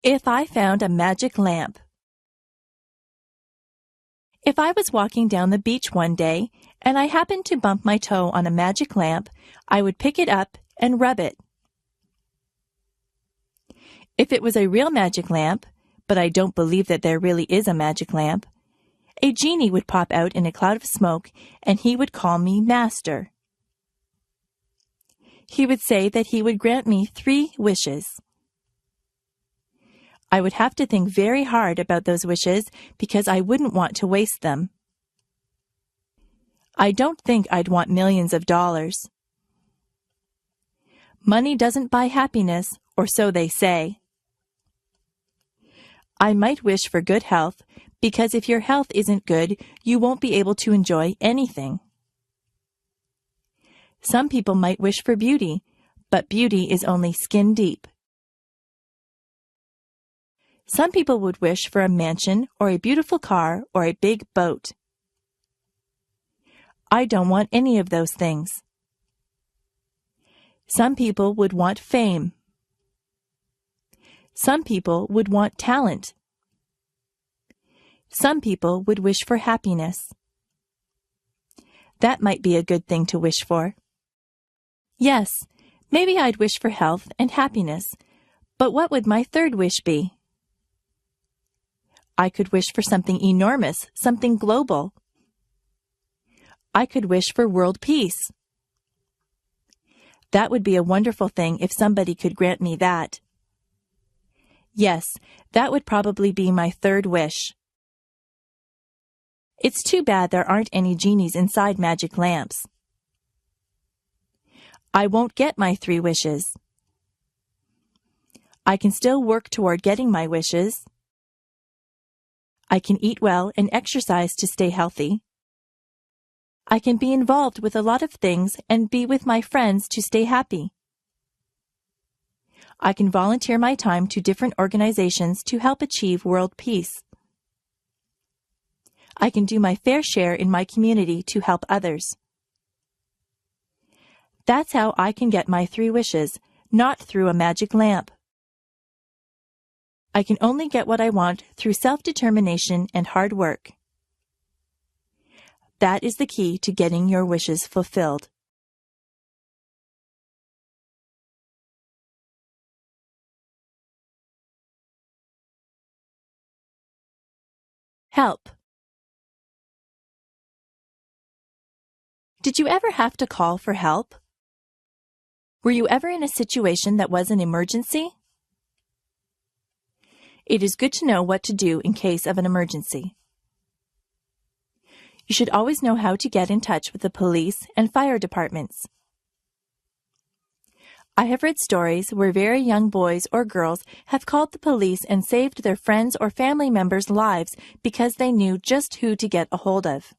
If I found a magic lamp. If I was walking down the beach one day and I happened to bump my toe on a magic lamp, I would pick it up and rub it. If it was a real magic lamp, but I don't believe that there really is a magic lamp, a genie would pop out in a cloud of smoke and he would call me master. He would say that he would grant me 3 wishes. I would have to think very hard about those wishes because I wouldn't want to waste them. I don't think I'd want millions of dollars. Money doesn't buy happiness, or so they say. I might wish for good health because if your health isn't good, you won't be able to enjoy anything. Some people might wish for beauty, but beauty is only skin deep. Some people would wish for a mansion or a beautiful car or a big boat. I don't want any of those things. Some people would want fame. Some people would want talent. Some people would wish for happiness. That might be a good thing to wish for. Yes, maybe I'd wish for health and happiness, but what would my 3rd wish be? I could wish for something enormous, something global. I could wish for world peace. That would be a wonderful thing if somebody could grant me that. Yes, that would probably be my 3rd wish. It's too bad there aren't any genies inside magic lamps. I won't get my 3 wishes. I can still work toward getting my wishes. I can eat well and exercise to stay healthy. I can be involved with a lot of things and be with my friends to stay happy. I can volunteer my time to different organizations to help achieve world peace. I can do my fair share in my community to help others. That's how I can get my 3 wishes, not through a magic lamp. I can only get what I want through self-determination and hard work. That is the key to getting your wishes fulfilled. Help. Did you ever have to call for help? Were you ever in a situation that was an emergency? It is good to know what to do in case of an emergency. You should always know how to get in touch with the police and fire departments. I have read stories where very young boys or girls have called the police and saved their friends or family members' lives because they knew just who to get a hold of.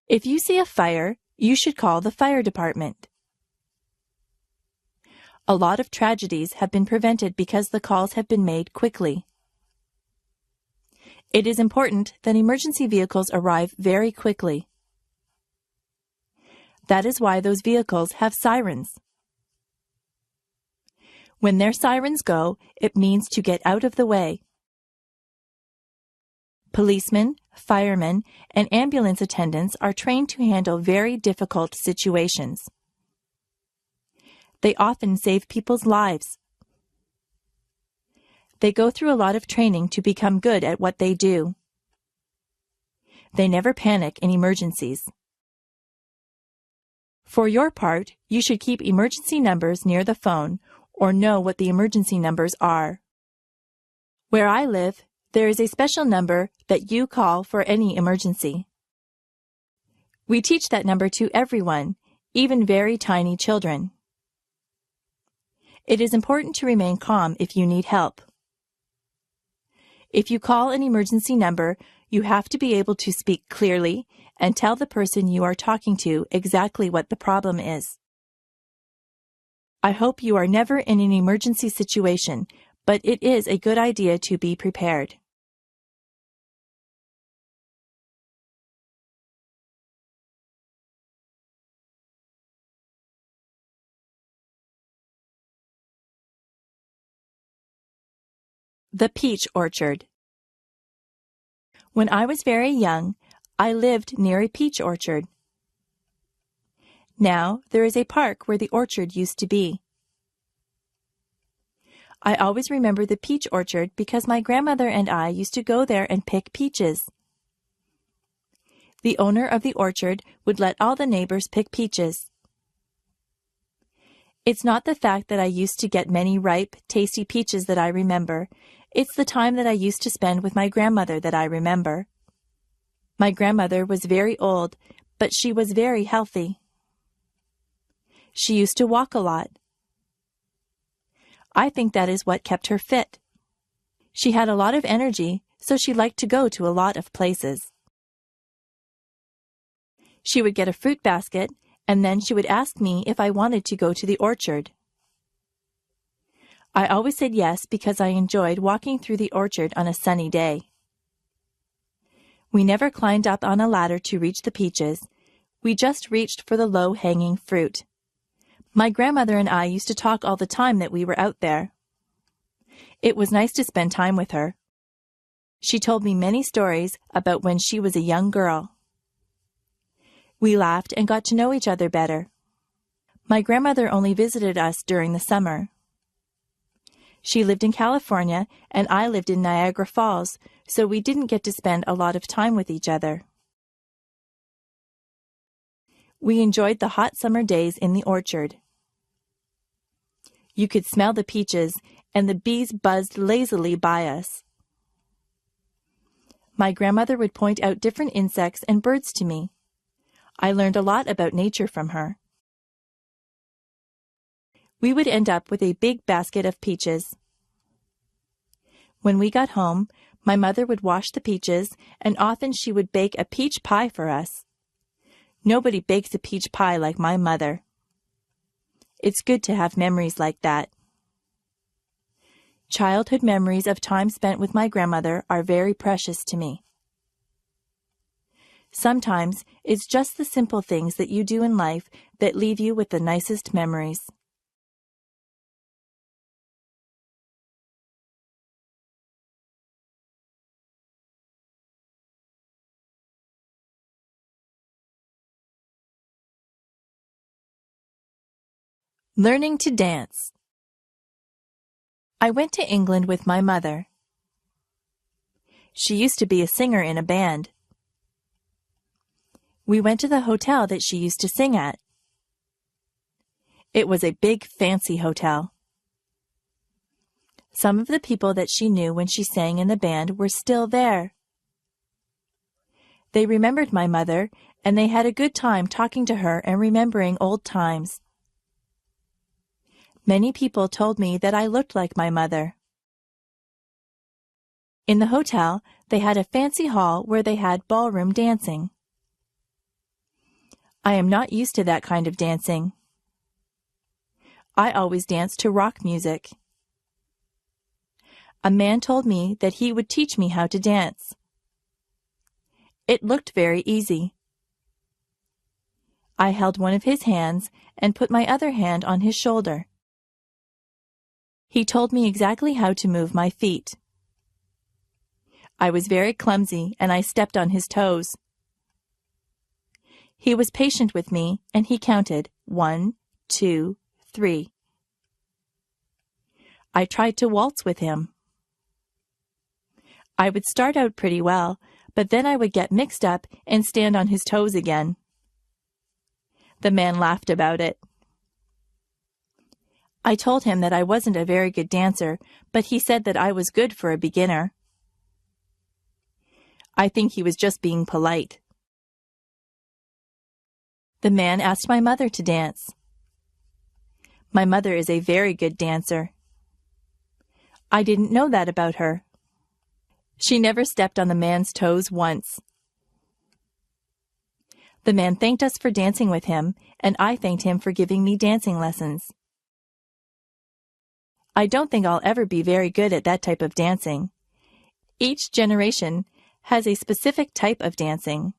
If you see a fire, you should call the fire department. A lot of tragedies have been prevented because the calls have been made quickly. It is important that emergency vehicles arrive very quickly. That is why those vehicles have sirens. When their sirens go, it means to get out of the way. Policemen, firemen, and ambulance attendants are trained to handle very difficult situations. They often save people's lives. They go through a lot of training to become good at what they do. They never panic in emergencies. For your part, you should keep emergency numbers near the phone or know what the emergency numbers are. Where I live, there is a special number that you call for any emergency. We teach that number to everyone, even very tiny children. It is important to remain calm if you need help. If you call an emergency number, you have to be able to speak clearly and tell the person you are talking to exactly what the problem is. I hope you are never in an emergency situation, but it is a good idea to be prepared. The peach orchard. When I was very young, I lived near a peach orchard. Now there is a park where the orchard used to be. I always remember the peach orchard because my grandmother and I used to go there and pick peaches. The owner of the orchard would let all the neighbors pick peaches. It's not the fact that I used to get many ripe, tasty peaches that I remember. It's the time that I used to spend with my grandmother that I remember. My grandmother was very old, but she was very healthy. She used to walk a lot. I think that is what kept her fit. She had a lot of energy, so she liked to go to a lot of places. She would get a fruit basket, and then she would ask me if I wanted to go to the orchard. I always said yes because I enjoyed walking through the orchard on a sunny day. We never climbed up on a ladder to reach the peaches. We just reached for the low-hanging fruit. My grandmother and I used to talk all the time that we were out there. It was nice to spend time with her. She told me many stories about when she was a young girl. We laughed and got to know each other better. My grandmother only visited us during the summer. She lived in California and I lived in Niagara Falls, so we didn't get to spend a lot of time with each other. We enjoyed the hot summer days in the orchard. You could smell the peaches, and the bees buzzed lazily by us. My grandmother would point out different insects and birds to me. I learned a lot about nature from her. We would end up with a big basket of peaches. When we got home, my mother would wash the peaches, and often she would bake a peach pie for us. Nobody bakes a peach pie like my mother. It's good to have memories like that. Childhood memories of time spent with my grandmother are very precious to me. Sometimes it's just the simple things that you do in life that leave you with the nicest memories. Learning to dance. I went to England with my mother. She used to be a singer in a band. We went to the hotel that she used to sing at. It was a big, fancy hotel. Some of the people that she knew when she sang in the band were still there. They remembered my mother, and they had a good time talking to her and remembering old times. Many people told me that I looked like my mother. In the hotel, they had a fancy hall where they had ballroom dancing. I am not used to that kind of dancing. I always danced to rock music. A man told me that he would teach me how to dance. It looked very easy. I held one of his hands and put my other hand on his shoulder. He told me exactly how to move my feet. I was very clumsy and I stepped on his toes. He was patient with me and he counted 1, 2, 3. I tried to waltz with him. I would start out pretty well, but then I would get mixed up and stand on his toes again. The man laughed about it. I told him that I wasn't a very good dancer, but he said that I was good for a beginner. I think he was just being polite. The man asked my mother to dance. My mother is a very good dancer. I didn't know that about her. She never stepped on the man's toes once. The man thanked us for dancing with him, and I thanked him for giving me dancing lessons. I don't think I'll ever be very good at that type of dancing. Each generation has a specific type of dancing.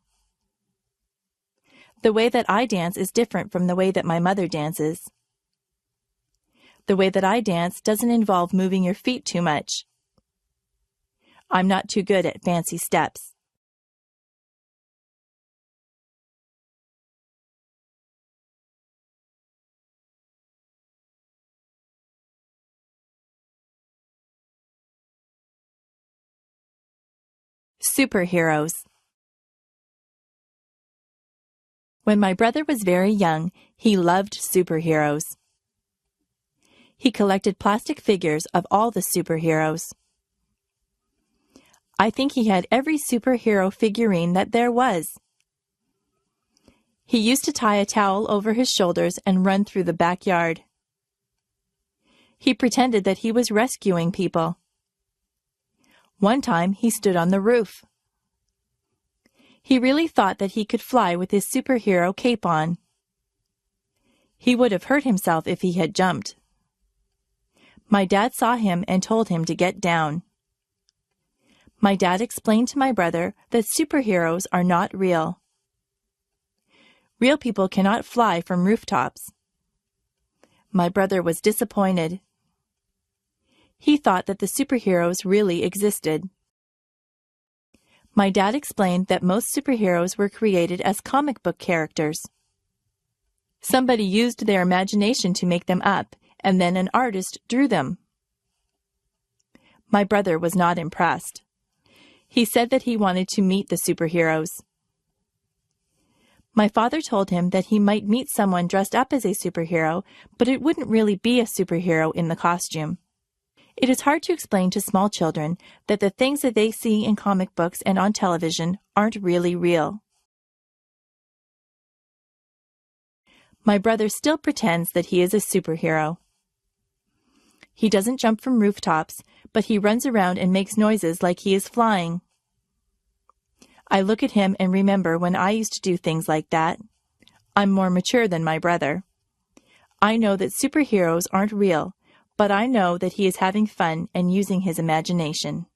The way that I dance is different from the way that my mother dances. The way that I dance doesn't involve moving your feet too much. I'm not too good at fancy steps. Superheroes. When my brother was very young, he loved superheroes. He collected plastic figures of all the superheroes. I think he had every superhero figurine that there was. He used to tie a towel over his shoulders and run through the backyard. He pretended that he was rescuing people. One time he stood on the roof. He really thought that he could fly with his superhero cape on. He would have hurt himself if he had jumped. My dad saw him and told him to get down. My dad explained to my brother that superheroes are not real. Real people cannot fly from rooftops. My brother was disappointed. He thought that the superheroes really existed. My dad explained that most superheroes were created as comic book characters. Somebody used their imagination to make them up, and then an artist drew them. My brother was not impressed. He said that he wanted to meet the superheroes. My father told him that he might meet someone dressed up as a superhero, but it wouldn't really be a superhero in the costume. It is hard to explain to small children that the things that they see in comic books and on television aren't really real. My brother still pretends that he is a superhero. He doesn't jump from rooftops, but he runs around and makes noises like he is flying. I look at him and remember when I used to do things like that. I'm more mature than my brother. I know that superheroes aren't real, but I know that he is having fun and using his imagination.